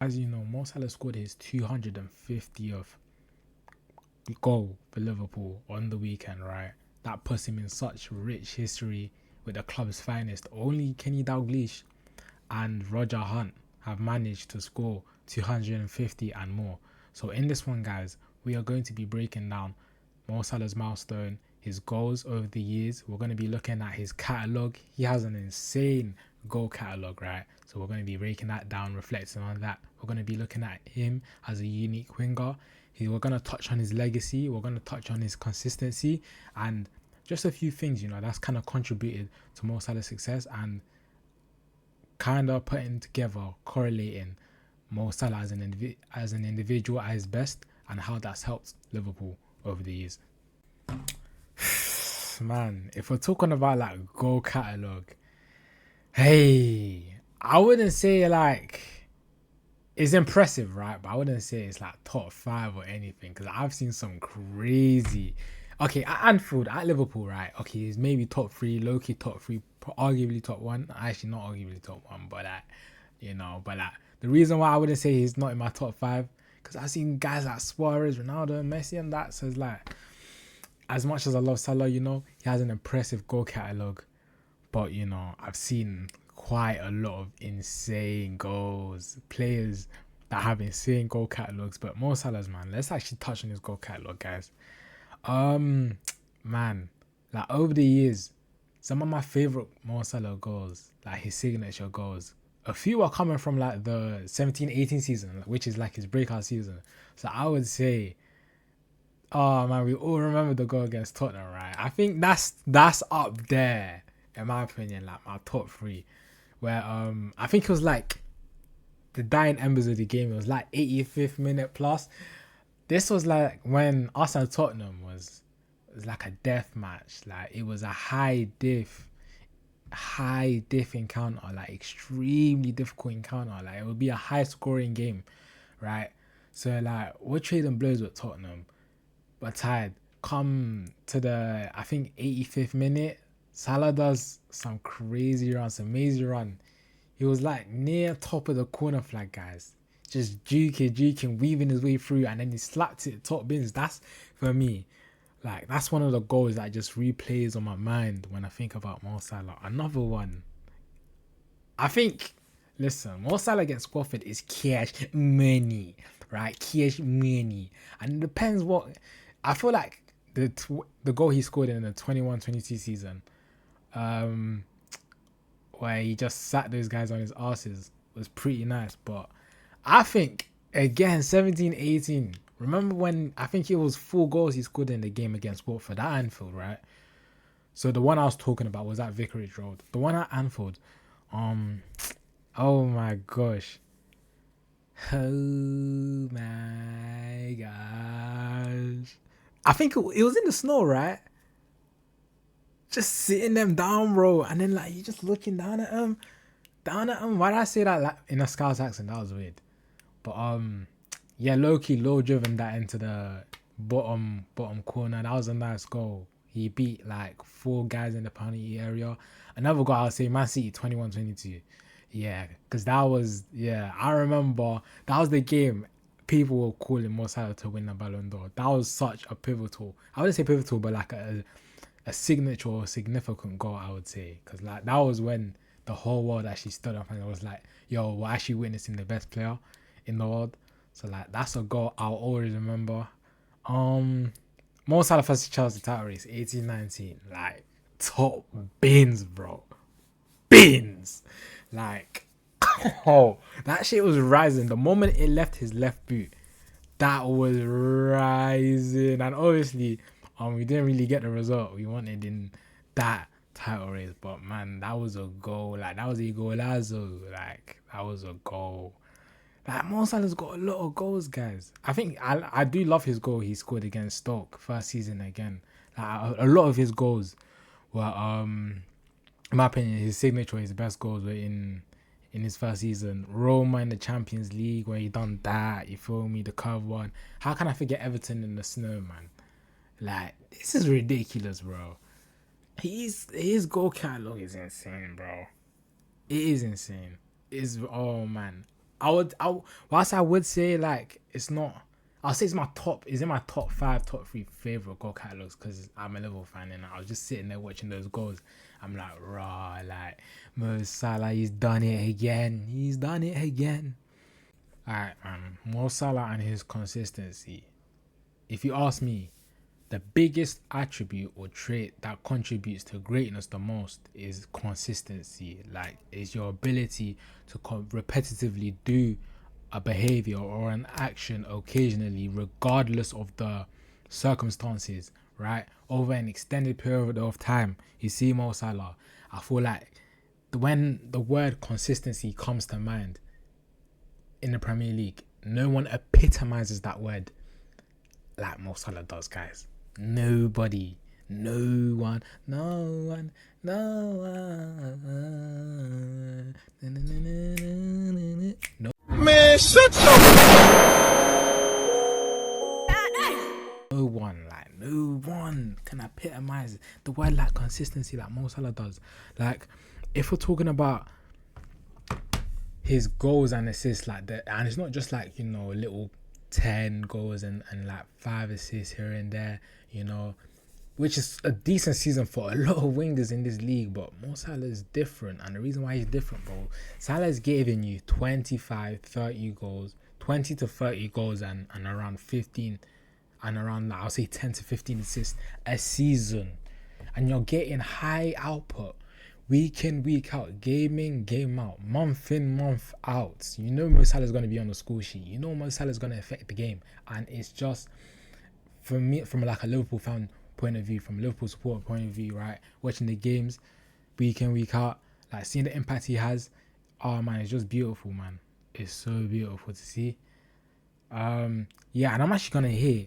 As you know, Mo Salah scored his 250th goal for Liverpool on the weekend, right? That puts him in such rich history with the club's finest. Only Kenny Dalglish and Roger Hunt have managed to score 250 and more. So in this one, guys, we are going to be breaking down Mo Salah's milestone, his goals over the years. We're going to be looking at his catalogue. He has an insane goal catalogue, right? So we're going to be breaking that down, reflecting on that. We're going to be looking at him as a unique winger. We're going to touch on his legacy. We're going to touch on his consistency and just a few things, that's kind of contributed to Mo Salah's success and kind of putting together, correlating Mo Salah as an individual at his best and how that's helped Liverpool over the years. Man, if we're talking about like goal catalogue, hey, I wouldn't say like it's impressive, right? But I wouldn't say it's like top five or anything because I've seen some crazy. Okay, at Anfield, at Liverpool, right? Okay, it's maybe top three, low key top three, arguably top one. Actually, not arguably top one, but the reason why I wouldn't say he's not in my top five because I've seen guys like Suarez, Ronaldo, Messi, and that. So it's like, as much as I love Salah, he has an impressive goal catalogue, but I've seen quite a lot of insane goals, players that have insane goal catalogues. But Mo Salah's, man, let's actually touch on his goal catalogue, guys. Man, like over the years, some of my favorite Mo Salah goals, like his signature goals, a few are coming from like the 17-18 season, which is like his breakout season. So I would say, oh man, we all remember the goal against Tottenham, right? I think that's up there, in my opinion, like my top three. Where I think it was like the dying embers of the game. It was like 85th minute plus. This was like when us and Tottenham was like a death match. Like it was a high diff encounter, like extremely difficult encounter. Like it would be a high scoring game, right? So like we're trading blows with Tottenham, but tied. Come to the I think 85th minute, Salah does some crazy run, some amazing run. He was like near top of the corner flag, guys. Just juking, weaving his way through, and then he slapped it top bins. That's for me. Like that's one of the goals that just replays on my mind when I think about Mo Salah. Another one. I think. Listen, Mo Salah against Watford is cash money, right? Cash money, and it depends what. I feel like the goal he scored in the 21-22 season, um, where he just sat those guys on his asses was pretty nice. But I think again 17-18. Remember when I think it was 4 goals he scored in the game against Watford at Anfield, right? So the one I was talking about was at Vicarage Road. The one at Anfield, um, oh my gosh, oh my gosh. I think it was in the snow, right? Just sitting them down, bro, and then like you just looking down at him. Why did I say that like, in a Scouse accent? That was weird. But yeah, low key, low driven that into the bottom corner. That was a nice goal. He beat like 4 guys in the penalty area. Another goal, I'll say Man City 21-22. Yeah, because that was I remember that was the game people were calling Mo Salah to win the Ballon d'Or. That was such a pivotal. I wouldn't say pivotal, but like a signature or significant goal, I would say, because like that was when the whole world actually stood up and it was like, yo, we're actually witnessing the best player in the world. So like that's a goal I'll always remember. Mo Salah versus Chelsea title race 18-19, like top bins, bro, bins, like oh that shit was rising the moment it left his left boot. That was rising, and obviously, we didn't really get the result we wanted in that title race. But man, that was a goal. Like that was a golazo. Like that was a goal. Like Mo Salah's got a lot of goals, guys. I think I do love his goal he scored against Stoke first season again. Like a lot of his goals were in my opinion, his signature, his best goals were in his first season. Roma in the Champions League, where he done that. You feel me? The curve one. How can I forget Everton in the snow, man? Like this is ridiculous, bro. His goal catalog is insane, bro. It is insane. Is oh man. whilst I would say like it's not. I'll say it's my top. Is in my top 5, top 3 favorite goal catalogs because I'm a Liverpool fan and I was just sitting there watching those goals. I'm like, raw, like Mo Salah, he's done it again. He's done it again. Alright, Mo Salah and his consistency. If you ask me, the biggest attribute or trait that contributes to greatness the most is consistency. Like, is your ability to repetitively do a behavior or an action occasionally, regardless of the circumstances, right? Over an extended period of time. You see Mo Salah, I feel like when the word consistency comes to mind in the Premier League, no one epitomizes that word like Mo Salah does, guys. Nobody, no one, no Man, shut your... no one can epitomize the word like consistency like Mo Salah does. Like, if we're talking about his goals and assists like that, and it's not just like, you know, little 10 goals and like 5 assists here and there, you know, which is a decent season for a lot of wingers in this league. But Mo Salah is different, and the reason why he's different, bro, Salah is giving you 25, 30 goals, 20 to 30 goals and around 15 and around, I'll say 10 to 15 assists a season, and you're getting high output week in, week out, game in, game out, month in, month out. You know Mo Salah is going to be on the score sheet. You know Mo Salah is going to affect the game. And it's just, for me, from like a Liverpool fan point of view, from a Liverpool supporter point of view, right, watching the games week in, week out, like seeing the impact he has, oh man, it's just beautiful, man. It's so beautiful to see. Yeah, and I'm here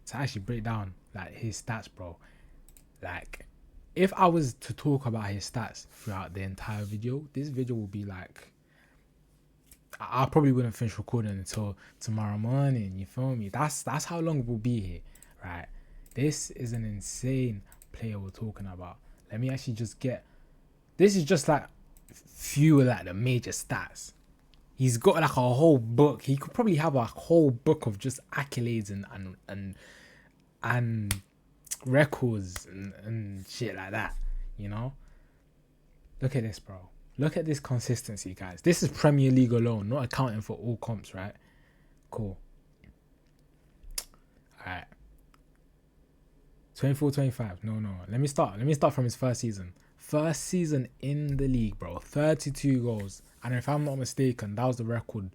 to actually break down like his stats, bro. Like, if I was to talk about his stats throughout the entire video, this video will be like, I probably wouldn't finish recording until tomorrow morning. You feel me? That's how long we'll be here, right? This is an insane player we're talking about. Let me actually just get. This is just like few of like the major stats. He's got like a whole book. He could probably have a whole book of just accolades and records and shit like that, you know. Look at this, bro. Look at this consistency, guys. This is Premier League alone, not accounting for all comps, right? Cool. Alright. 24-25. No. Let me start from his first season. First season in the league, bro. 32 goals. And if I'm not mistaken, that was the record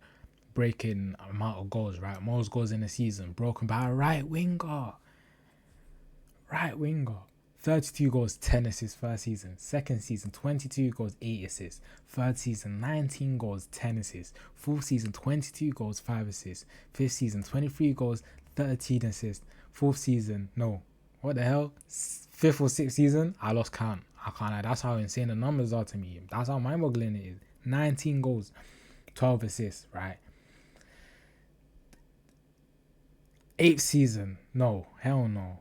breaking amount of goals, right? Most goals in a season, broken by a right winger. 32 goals, 10 assists first season. Second season, 22 goals, 8 assists. Third season, 19 goals, 10 assists. Fourth season, 22 goals, 5 assists. Fifth season, 23 goals, 13 assists. Fourth season, no. What the hell? Fifth or sixth season, I lost count. I can't lie. That's how insane the numbers are to me. That's how mind-boggling it is. 19 goals, 12 assists, right? Eighth season, no. Hell no.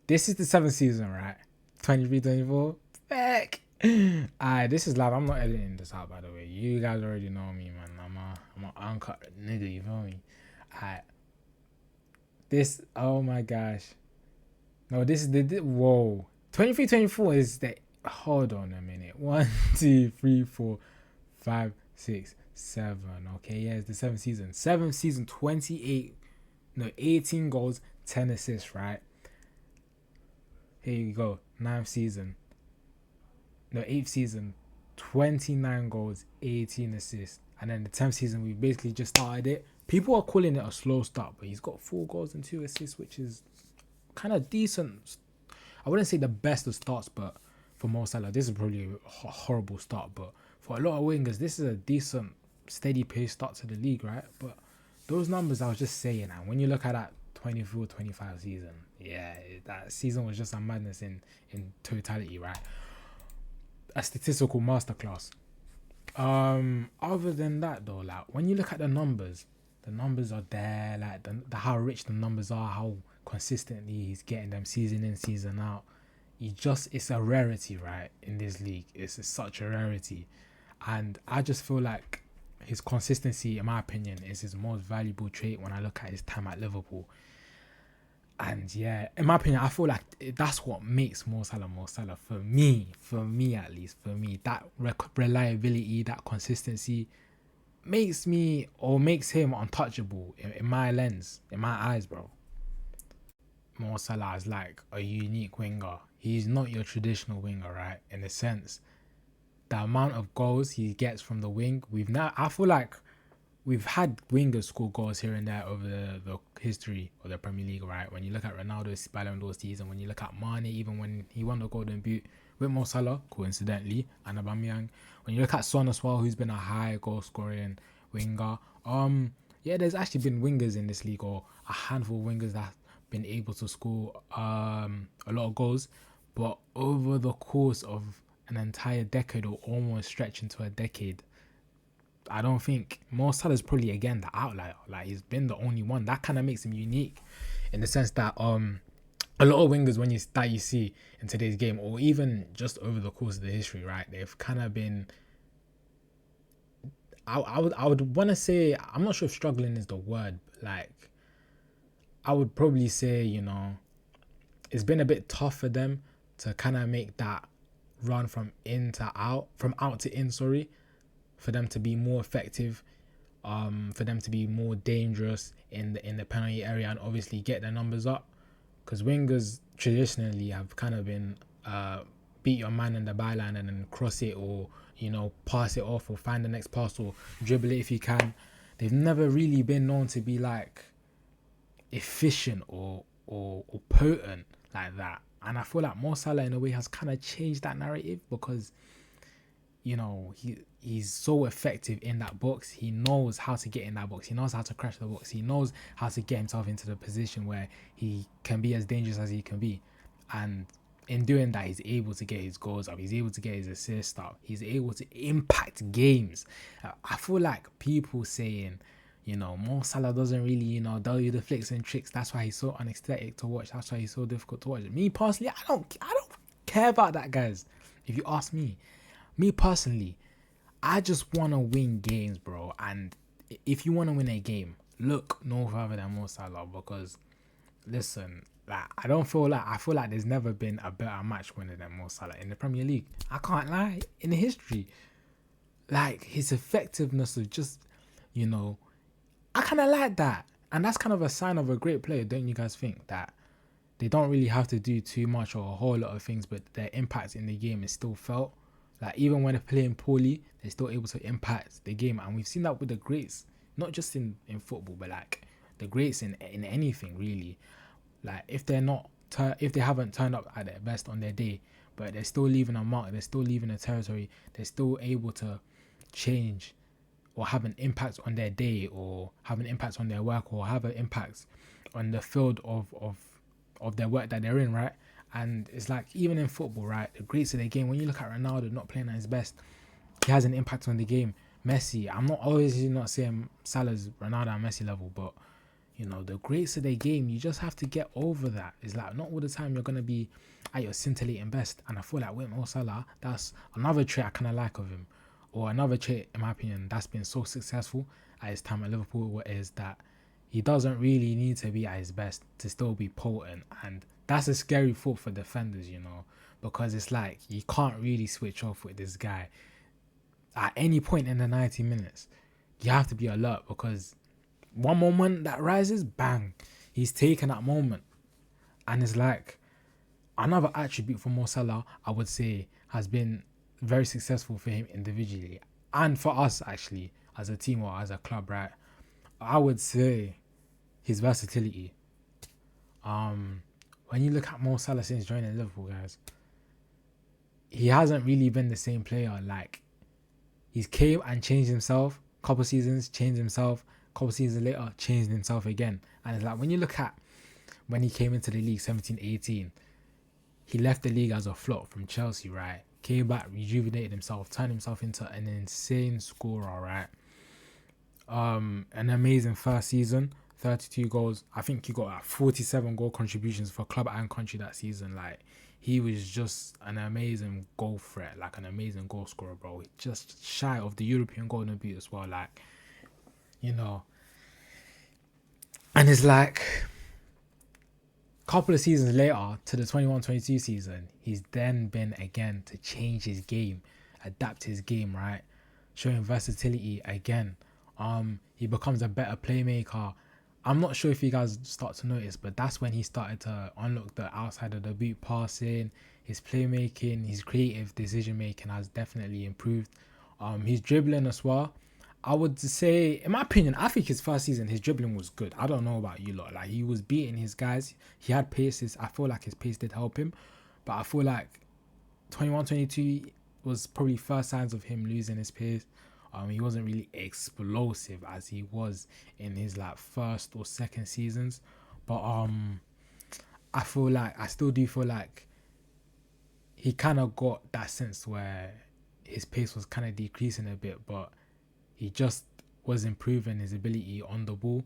This is the 7th season, right? 23-24. Back. This is live. I'm not editing this out, by the way. You guys already know me, man. I'm a uncut nigga, you feel me? This, oh my gosh. No, this is the, whoa. 23-24 is the, hold on a minute. 1, 2, 3, 4, 5, 6, 7. Okay, yeah, it's the 7th season. 7th season, 18 goals, 10 assists, right? Here you go. 9th season. No, 8th season. 29 goals, 18 assists. And then the 10th season, we basically just started it. People are calling it a slow start, but he's got 4 goals and 2 assists, which is kind of decent. I wouldn't say the best of starts, but for Mo Salah, this is probably a horrible start. But for a lot of wingers, this is a decent, steady pace start to the league, right? But those numbers, I was just saying, and when you look at that 24-25 season, yeah, that season was just a madness in totality, right? A statistical masterclass. Other than that though, like when you look at the numbers the numbers are there, like the how rich the numbers are, how consistently he's getting them season in, season out. It's a rarity, right? In this league, it's such a rarity, and I just feel like his consistency, in my opinion, is his most valuable trait when I look at his time at Liverpool. And yeah, in my opinion, I feel like that's what makes Mo Salah Mo Salah for me at least, for me. That reliability, that consistency makes him untouchable in my lens, in my eyes, bro. Mo Salah is like a unique winger. He's not your traditional winger, right? In the sense, the amount of goals he gets from the wing, I feel like we've had wingers score goals here and there over the history of the Premier League, right? When you look at Ronaldo's Ballon d'Or season, when you look at Mane, even when he won the Golden Boot with Mo Salah, coincidentally, and Aubameyang. When you look at Son as well, who's been a high goal scoring winger. Yeah, there's actually been wingers in this league, or a handful of wingers that have been able to score a lot of goals, but over the course of an entire decade, or almost stretch into a decade, I don't think Mo Salah is probably again the outlier. Like, he's been the only one. That kind of makes him unique, in the sense that a lot of wingers that you see in today's game, or even just over the course of the history, right? They've kind of been. I would want to say, I'm not sure if struggling is the word. Like, I would probably say, it's been a bit tough for them to kind of make that run from out to in. Sorry. For them to be more effective, for them to be more dangerous in the penalty area, and obviously get their numbers up, because wingers traditionally have kind of been beat your man in the byline and then cross it, or pass it off, or find the next pass, or dribble it if you can. They've never really been known to be like efficient or potent like that, and I feel like Mo Salah in a way has kind of changed that narrative, because he's so effective in that box. He knows how to get in that box. He knows how to crash the box. He knows how to get himself into the position where he can be as dangerous as he can be. And in doing that, he's able to get his goals up. He's able to get his assists up. He's able to impact games. I feel like people saying, Mo Salah doesn't really, do the flicks and tricks. That's why he's so unaesthetic to watch. That's why he's so difficult to watch. Me personally, I don't care about that, guys. If you ask me personally, I just want to win games, bro. And if you want to win a game, look no further than Mo Salah, because listen, like, I feel like there's never been a better match winner than Mo Salah in the Premier League. I can't lie, in history. Like, his effectiveness of just, I kind of like that. And that's kind of a sign of a great player, don't you guys think? That they don't really have to do too much or a whole lot of things, but their impact in the game is still felt. Like, even when they're playing poorly, they're still able to impact the game. And we've seen that with the greats, not just in football, but like the greats in anything, really. Like, if they haven't turned up at their best on their day, but they're still leaving a mark, they're still leaving a territory, they're still able to change or have an impact on their day, or have an impact on their work, or have an impact on the field of their work that they're in, right? And it's like, even in football, right, the greats of the game, when you look at Ronaldo not playing at his best, he has an impact on the game. Messi, I'm not saying Salah's Ronaldo and Messi level, but the greats of the game, you just have to get over that. It's like, not all the time you're gonna be at your scintillating best. And I feel like with Mo Salah, that's another trait I kind of like of him, or another trait, in my opinion, that's been so successful at his time at Liverpool, is that he doesn't really need to be at his best to still be potent. And that's a scary thought for defenders, because it's like, you can't really switch off with this guy at any point in the 90 minutes. You have to be alert, because one moment that rises, bang, he's taken that moment. And it's like, another attribute for Mo Salah, I would say, has been very successful for him individually, and for us actually as a team or as a club, right? I would say his versatility. When you look at Mo Salah since joining Liverpool, guys, he hasn't really been the same player. Like, he's came and changed himself, couple seasons, changed himself, couple seasons later, changed himself again. And it's like, when you look at when he came into the league 17-18, he left the league as a flop from Chelsea, right? Came back, rejuvenated himself, turned himself into an insane scorer, right? An amazing first season, 32 goals. I think he got like 47 goal contributions for club and country that season. Like, he was just an amazing goal threat, like an amazing goal scorer, bro. Just shy of the European Golden Boot as well, like, you know. And it's like couple of seasons later to the 21-22 season, he's then been again to change his game, adapt his game, right? Showing versatility again. He becomes a better playmaker. I'm not sure if you guys start to notice, but that's when he started to unlock the outside of the boot passing, his playmaking, his creative decision making has definitely improved. His dribbling as well. I would say, in my opinion, I think his first season, his dribbling was good. I don't know about you lot. Like, he was beating his guys. He had paces. I feel like his pace did help him. But I feel like 21-22 was probably first signs of him losing his pace. He wasn't really explosive as he was in his like first or second seasons. But I still do feel like he kind of got that sense where his pace was kind of decreasing a bit, but he just was improving his ability on the ball,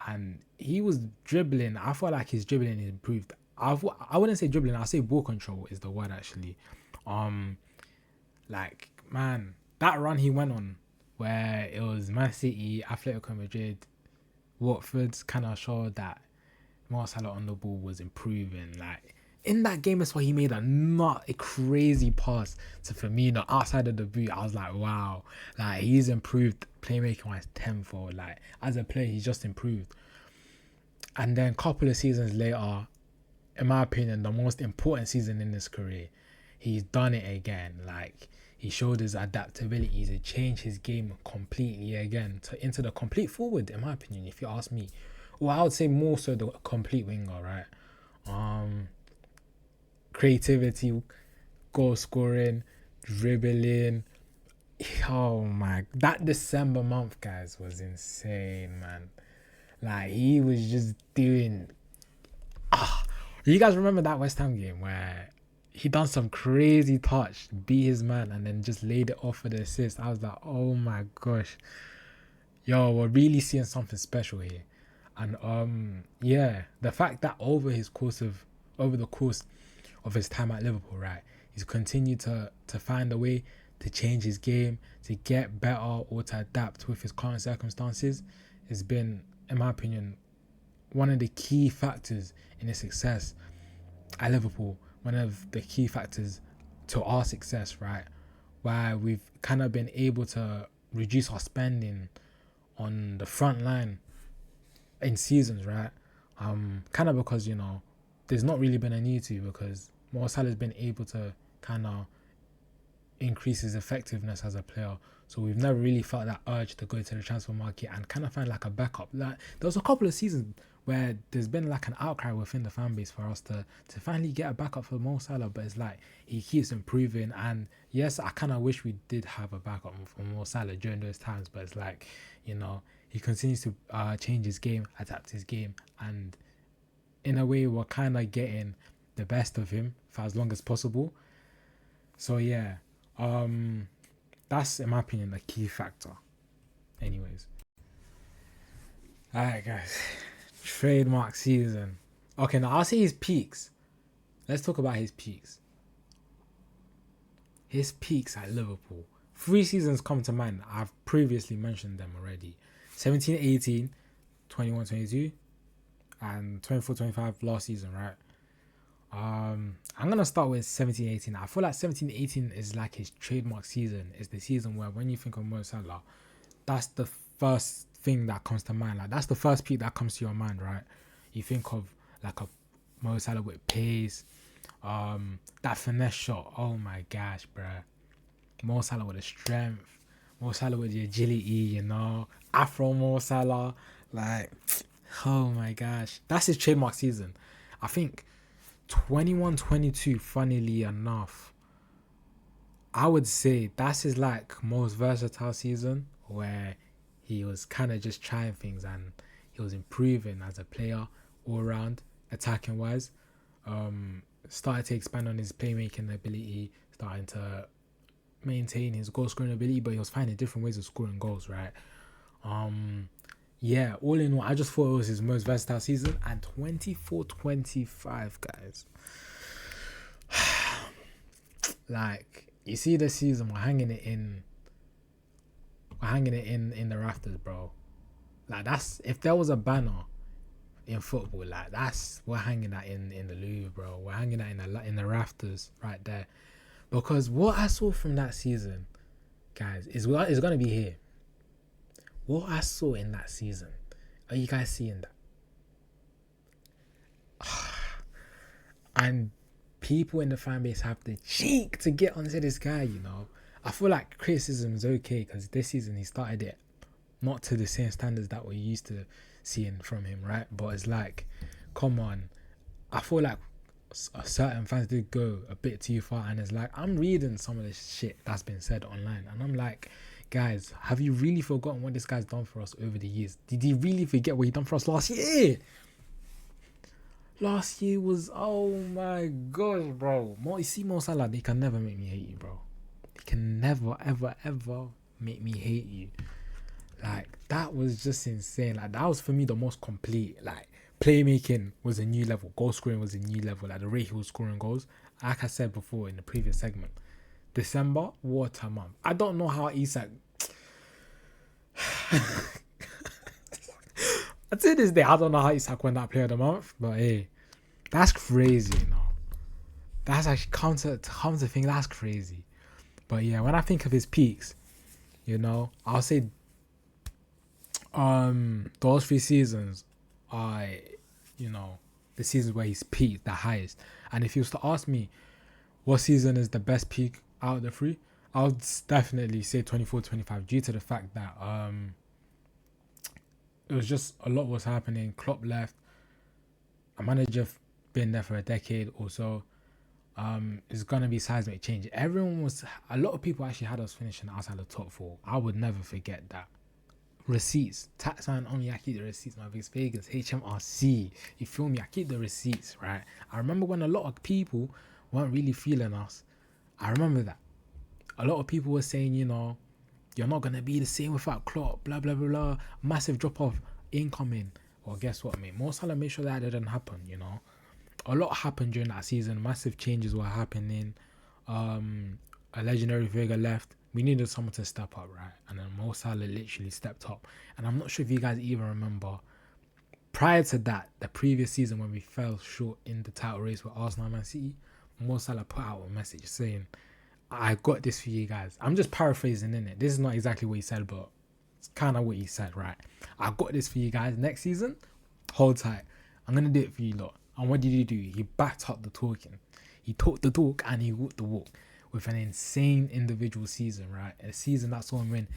and he was dribbling. I felt like his dribbling improved. I wouldn't say dribbling. I'll say ball control is the word actually. Like, man, that run he went on where it was Man City, Atletico Madrid, Watford's kind of showed that Mo Salah on the ball was improving. Like, in that game as well, he made a crazy pass to Firmino outside of the boot. I was like, wow, like, he's improved playmaking wise tenfold. Like, as a player, he's just improved. And then a couple of seasons later, in my opinion, the most important season in his career, he's done it again. Like, he showed his adaptability to change his game completely again into the complete forward, in my opinion, if you ask me. Well, I would say more so the complete winger, right? Creativity, goal scoring, dribbling. Oh my, that December month, guys, was insane, man. Like, he was just doing. You guys remember that West Ham game where he done some crazy touch, beat his man, and then just laid it off for the assist? I was like, oh my gosh, yo, we're really seeing something special here. And yeah, the fact that over the course of his time at Liverpool, right, he's continued to find a way to change his game, to get better or to adapt with his current circumstances, has been, in my opinion, one of the key factors in his success at Liverpool. One of the key factors to our success, right? Where we've kind of been able to reduce our spending on the front line in seasons, right? Kind of because, there's not really been a need to, because Mo Salah's been able to kind of increase his effectiveness as a player. So we've never really felt that urge to go to the transfer market and kind of find like a backup. Like, there was a couple of seasons where there's been like an outcry within the fan base for us to finally get a backup for Mo Salah, but it's like he keeps improving. And yes, I kind of wish we did have a backup for Mo Salah during those times, but it's like, he continues to change his game, adapt his game, and in a way we're kind of getting the best of him for as long as possible. So yeah, that's, in my opinion, a key factor. Anyways, alright guys, trademark season. Okay, now I'll say his peaks. Let's talk about his peaks. His peaks at Liverpool. 3 seasons come to mind. I've previously mentioned them already. 17-18, 21-22, and 24-25 last season, right? I'm gonna start with 17-18. I feel like 17-18 is like his trademark season. It's the season where when you think of Mo Salah, that's the first thing that comes to mind. Like, that's the first peak that comes to your mind, right? You think of like a Mo Salah with pace, that finesse shot. Oh my gosh, bruh. Mo Salah with the strength, Mo Salah with the agility, Afro Mo Salah. Like, oh my gosh, that's his trademark season. I think 21-22, funnily enough, I would say that's his like most versatile season, where he was kind of just trying things and he was improving as a player all around, attacking wise. Started to expand on his playmaking ability, starting to maintain his goal scoring ability, but he was finding different ways of scoring goals, right? Yeah, all in all, I just thought it was his most versatile season. And 24-25, guys. Like, you see this season, we're hanging it in the rafters, bro. Like, that's, if there was a banner in football, like, that's, we're hanging that in the Louvre, bro. We're hanging that in the rafters right there. Because what I saw from that season, guys, is gonna be here. What I saw in that season, are you guys seeing that? And people in the fan base have the cheek to get onto this guy, you know. I feel like criticism is okay because this season he started it not to the same standards that we're used to seeing from him, right? But it's like, come on. I feel like certain fans did go a bit too far, and it's like, I'm reading some of this shit that's been said online, and I'm like, guys, have you really forgotten what this guy's done for us over the years? Did he really forget what he done for us last year? Last year was, oh my gosh, bro. You see Mo Salah, they can never make me hate you, bro. They can never, ever, ever make me hate you. Like, that was just insane. Like, that was for me the most complete. Like, playmaking was a new level. Goal scoring was a new level. Like, the rate he was scoring goals. Like I said before in the previous segment, December, what a month. I don't know how Isak. To this day, I don't know how Isak won that player of the month, but hey, that's crazy, you know. That's actually counter thing. That's crazy. But yeah, when I think of his peaks, you know, I'll say, those 3 seasons are, you know, the seasons where he's peaked the highest. And if you was to ask me what season is the best peak out of the 3, I would definitely say 24-25 due to the fact that it was just a lot was happening. Klopp left, a manager been there for a decade or so. It's gonna be seismic change. A lot of people actually had us finishing outside the top 4. I would never forget that. Receipts, tax man on me, I keep the receipts, my Vegas Vegas, HMRC, you feel me, I keep the receipts, right? I remember when a lot of people weren't really feeling us. I remember that a lot of people were saying, you know, you're not gonna be the same without Klopp, blah blah blah blah, massive drop off incoming. Well, guess what, mate, Mo Salah made sure that didn't happen. You know, a lot happened during that season. Massive changes were happening. A legendary figure left. We needed someone to step up, right? And then Mo Salah literally stepped up. And I'm not sure if you guys even remember, prior to that, the previous season when we fell short in the title race with Arsenal and Man City, Mo Salah put out a message saying, I got this for you guys. I'm just paraphrasing in it. This is not exactly what he said, but it's kind of what he said, right? I got this for you guys. Next season, hold tight. I'm going to do it for you lot. And what did he do? He backed up the talking. He talked the talk and he walked the walk with an insane individual season, right? A season that saw him win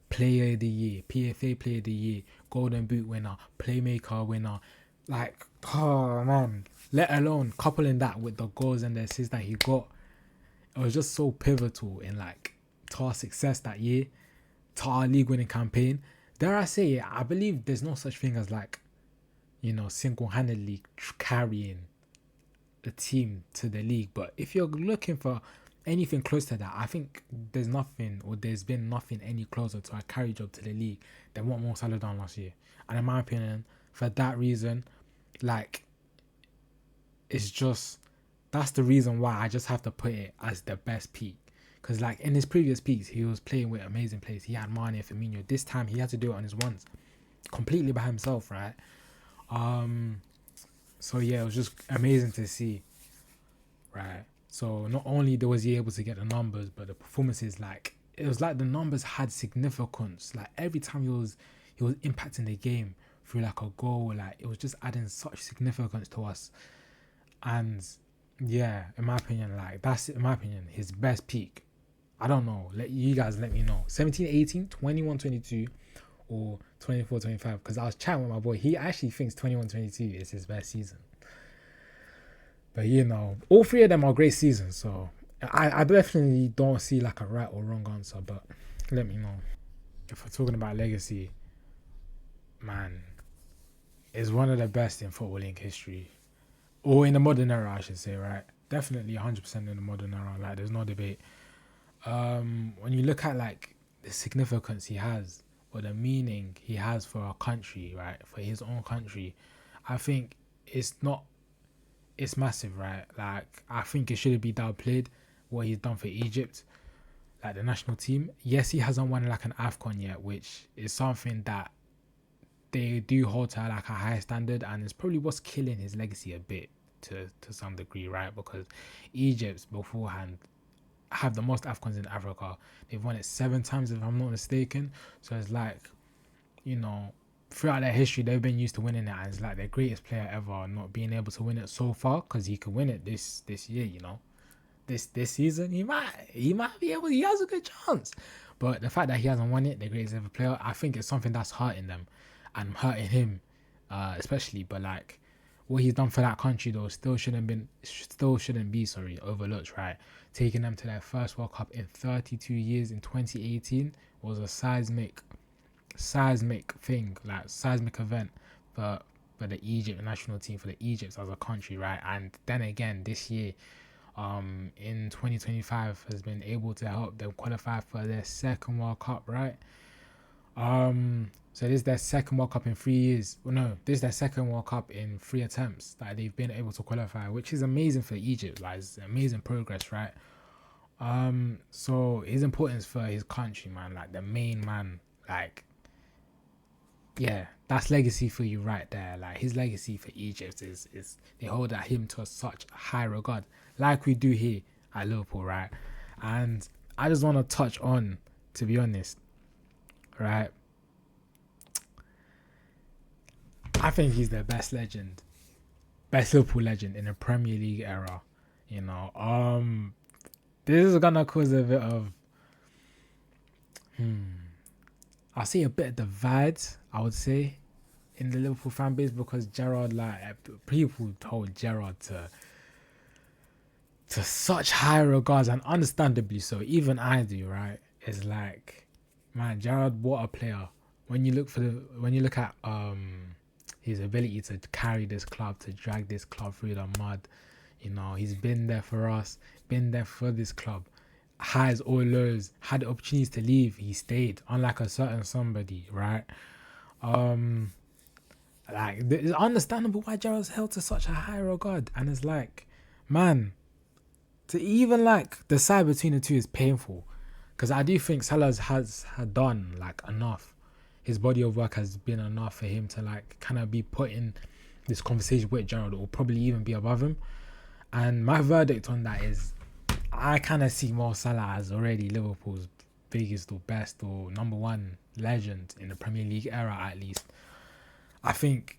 Player of the Year, PFA Player of the Year, Golden Boot winner, Playmaker winner. Like, oh man. Let alone coupling that with the goals and the assists that he got. It was just so pivotal in like to our success that year, to our league winning campaign. Dare I say, I believe there's no such thing as like, you know, single-handedly carrying the team to the league. But if you're looking for anything close to that, I think there's been nothing any closer to a carry job to the league than what Mo Salah done last year. And in my opinion, for that reason, like, it's just, that's the reason why I just have to put it as the best peak. Because like in his previous peaks, he was playing with amazing players. He had Mane and Firmino. This time he had to do it on his ones, completely by himself, right? So yeah, it was just amazing to see, right? So not only was he able to get the numbers, but the performances, like, it was like the numbers had significance. Like every time he was impacting the game through like a goal, like it was just adding such significance to us. And yeah, in my opinion, like that's, in my opinion, his best peak. I don't know. Let you guys let me know. 17-18, 21-22, or 24-25. Because I was chatting with my boy. He actually thinks 21-22 is his best season. But you know, all 3 of them are great seasons. So I definitely don't see like a right or wrong answer. But let me know. If we're talking about legacy, man, it's one of the best in footballing history. Or in the modern era, I should say, right? Definitely 100% in the modern era. Like, there's no debate. When you look at like the significance he has, or the meaning he has for our country, right? For his own country, I think it's massive, right? Like, I think it shouldn't be downplayed what he's done for Egypt, like the national team. Yes, he hasn't won like an AFCON yet, which is something that they do hold to like a high standard, and it's probably what's killing his legacy a bit to some degree, right? Because Egypt beforehand have the most AFCONs in Africa. They've won it 7 times if I'm not mistaken. So it's like, you know, throughout their history they've been used to winning it, and it's like their greatest player ever not being able to win it so far, because he could win it this year, you know. This season he might be able, he has a good chance. But the fact that he hasn't won it, the greatest ever player, I think it's something that's hurting them and hurting him, especially. But like, what he's done for that country though still shouldn't be overlooked, right? Taking them to their first World Cup in 32 years in 2018 was a seismic thing, like seismic event for the Egypt national team, for the Egypt as a country, right? And then again this year, in 2025, has been able to help them qualify for their second World Cup, right? So this is their second World Cup in 3 years. Well, no, this is their second World Cup in 3 attempts that they've been able to qualify, which is amazing for Egypt. Like, it's amazing progress, right? So his importance for his country, man, like the main man, like, yeah, that's legacy for you right there. Like, his legacy for Egypt is they hold at him to such high regard, like we do here at Liverpool, right? And I just want to touch on, to be honest, right? I think he's the best Liverpool legend in the Premier League era. You know, this is gonna cause a bit of, I'll say a bit of divide, I would say, in the Liverpool fan base, because Gerrard, like, people hold Gerrard to such high regards, and understandably so. Even I do, right? It's like, man, Gerrard, what a player. When you look at his ability to carry this club, to drag this club through the mud, you know, he's been there for us, been there for this club. Highs or lows, had the opportunities to leave, he stayed, unlike a certain somebody, right? Like, it's understandable why Gerrard's held to such a high regard. And it's like, man, to even like decide between the two is painful, because I do think Salah's had done like enough. His body of work has been enough for him to like kind of be put in this conversation with Gerrard, or probably even be above him. And my verdict on that is, I kind of see Mo Salah as already Liverpool's biggest or best or number one legend in the Premier League era, at least. I think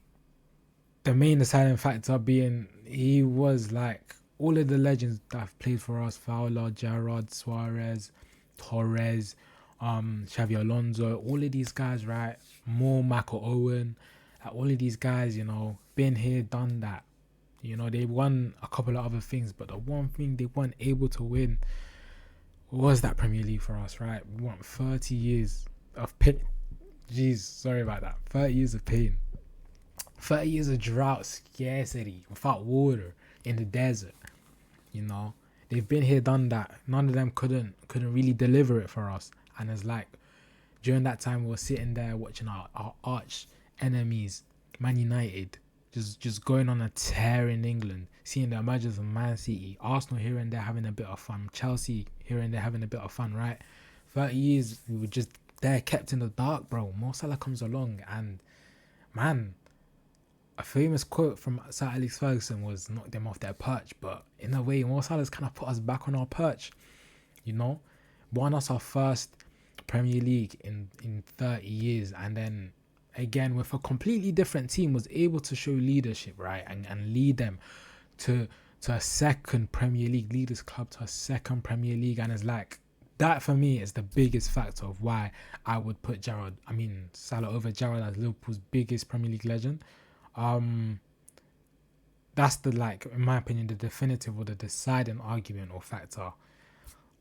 the main deciding factor being he was like all of the legends that have played for us: Fowler, Gerrard, Suarez, Torres, Xavi Alonso, all of these guys, right? Moore, Michael Owen, all of these guys, you know, been here, done that. You know, they won a couple of other things, but the one thing they weren't able to win was that Premier League for us, right? We want 30 years of pain. Jeez, sorry about that. 30 years of pain. 30 years of drought, scarcity, without water, in the desert. You know, they've been here, done that. None of them couldn't really deliver it for us. And it's like, during that time, we were sitting there watching our arch enemies, Man United, just going on a tear in England, seeing the emergence of Man City, Arsenal here and there having a bit of fun, Chelsea here and there having a bit of fun, right? 30 years, we were just there, kept in the dark, bro. Mo Salah comes along, and man, a famous quote from Sir Alex Ferguson was, knock them off their perch, but in a way, Mo Salah's kind of put us back on our perch, you know? Won us our first Premier League in 30 years, and then again with a completely different team was able to show leadership, right, and lead them to a second Premier League, lead this club to a second Premier League. And it's like, that for me is the biggest factor of why I would put Salah over Gerrard as Liverpool's biggest Premier League legend. That's the, like, in my opinion, the definitive or the deciding argument or factor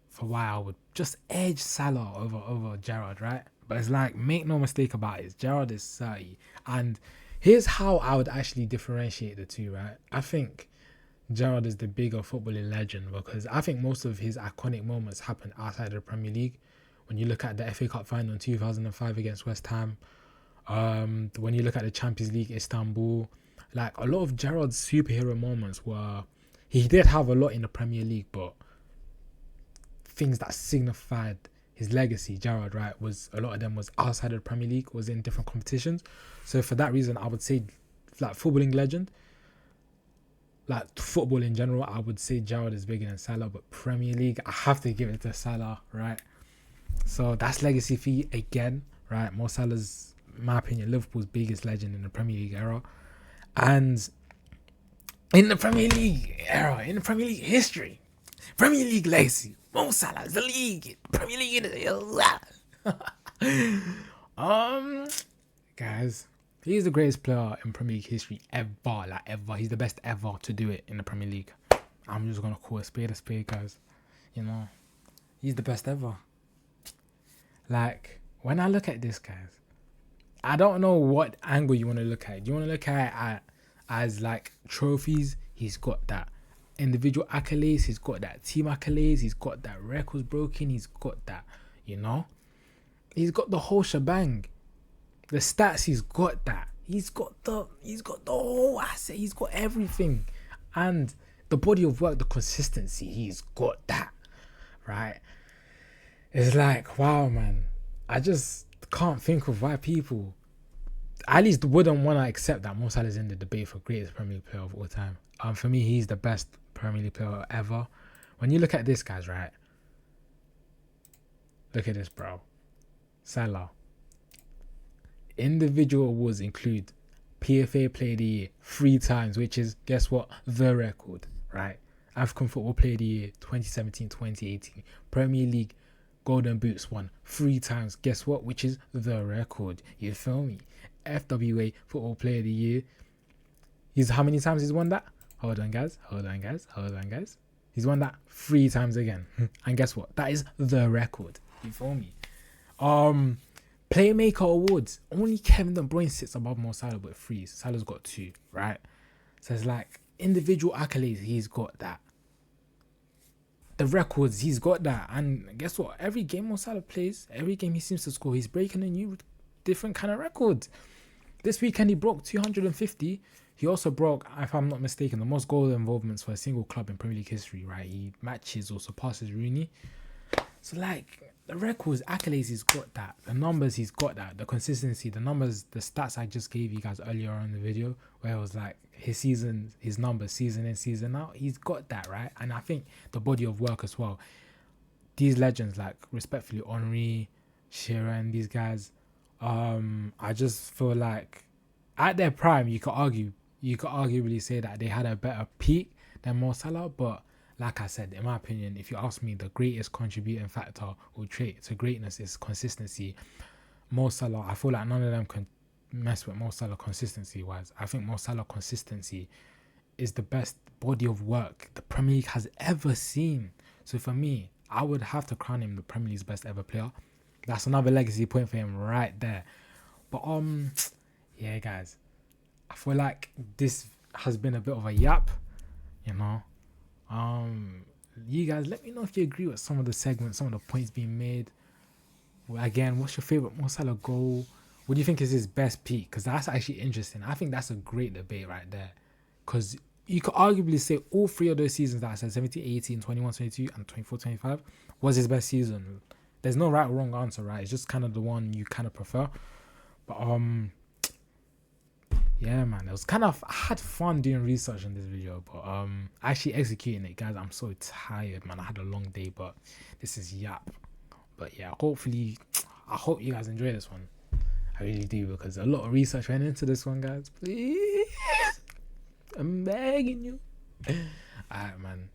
for why I would just edge Salah over Gerrard, right? But it's like, make no mistake about it, Gerrard is 30. And here's how I would actually differentiate the two, right? I think Gerrard is the bigger footballing legend because I think most of his iconic moments happened outside of the Premier League, When you look at the FA Cup final in 2005 against West Ham, when you look at the Champions League Istanbul, like a lot of Gerrard's superhero moments were, he did have a lot in the Premier League, but things that signified his legacy, Gerrard, right, was a lot of them was outside of the Premier League, was in different competitions. So for that reason, I would say, like, footballing legend, like football in general, I would say Gerrard is bigger than Salah, but Premier League, I have to give it to Salah, right? So that's legacy for you again, right? Mo Salah's, in my opinion, Liverpool's biggest legend in the Premier League era. And in the Premier League era, in the Premier League history, Premier League legacy, Mo Salah's the league, Premier League. Guys, he's the greatest player in Premier League history ever, like ever. He's the best ever to do it in the Premier League. I'm just gonna call a spade, guys. You know, he's the best ever. Like, when I look at this, guys, I don't know what angle you want to look at. Do you want to look at it as like trophies? He's got that. Individual accolades, he's got that. Team accolades, he's got that. Records broken, he's got that. You know, he's got the whole shebang. The stats, he's got that. He's got the whole asset. He's got everything, and the body of work, the consistency, he's got that. Right? It's like, wow, man. I just can't think of why people at least wouldn't want to accept that Mo Salah is in the debate for greatest Premier League player of all time. For me, he's the best Premier League player ever. When you look at this, guys, right? Look at this, bro. Salah. Individual awards include PFA Player of the Year 3 times, which is, guess what? The record, right? African Football Player of the Year 2017, 2018. Premier League Golden Boots won 3 times. Guess what? Which is the record. You feel me? FWA Football Player of the Year. How many times he's won that? Hold on, guys. He's won that 3 times again. And guess what? That is the record. You feel me? Playmaker awards. Only Kevin De Bruyne sits above Mo Salah with 3. Salah's got 2, right? So it's like individual accolades. He's got that. The records, he's got that. And guess what? Every game Mo Salah plays, every game he seems to score, he's breaking a new, different kind of record. This weekend he broke 250. He also broke, if I'm not mistaken, the most goal involvements for a single club in Premier League history, right? He matches or surpasses Rooney. So, like, the records, accolades, he's got that. The numbers, he's got that. The consistency, the numbers, the stats I just gave you guys earlier on in the video, where it was like his season, his numbers, season in, season out, he's got that, right? And I think the body of work as well. These legends, like, respectfully, Henry, Sheeran, these guys, I just feel like at their prime, you could arguably say that they had a better peak than Mo Salah, but like I said, in my opinion, if you ask me, the greatest contributing factor or trait to greatness is consistency. Mo Salah, I feel like none of them can mess with Mo Salah consistency wise. I think Mo Salah consistency is the best body of work the Premier League has ever seen. So for me, I would have to crown him the Premier League's best ever player. That's another legacy point for him right there. But yeah, guys, I feel like this has been a bit of a yap, you know. You guys, let me know if you agree with some of the segments, some of the points being made. Again, what's your favorite Mo Salah goal? What do you think is his best peak? Because that's actually interesting. I think that's a great debate right there. Because you could arguably say all 3 of those seasons that I said, 17, 18, 21, 22, and 24, 25, was his best season. There's no right or wrong answer, right? It's just kind of the one you kind of prefer. But yeah, man, it was kind of, I had fun doing research on this video, but actually executing it, guys, I'm so tired, man. I had a long day, but this is yap. But yeah, hopefully, I hope you guys enjoy this one. I really do, because a lot of research went into this one, guys. Please, I'm begging you. Alright, man.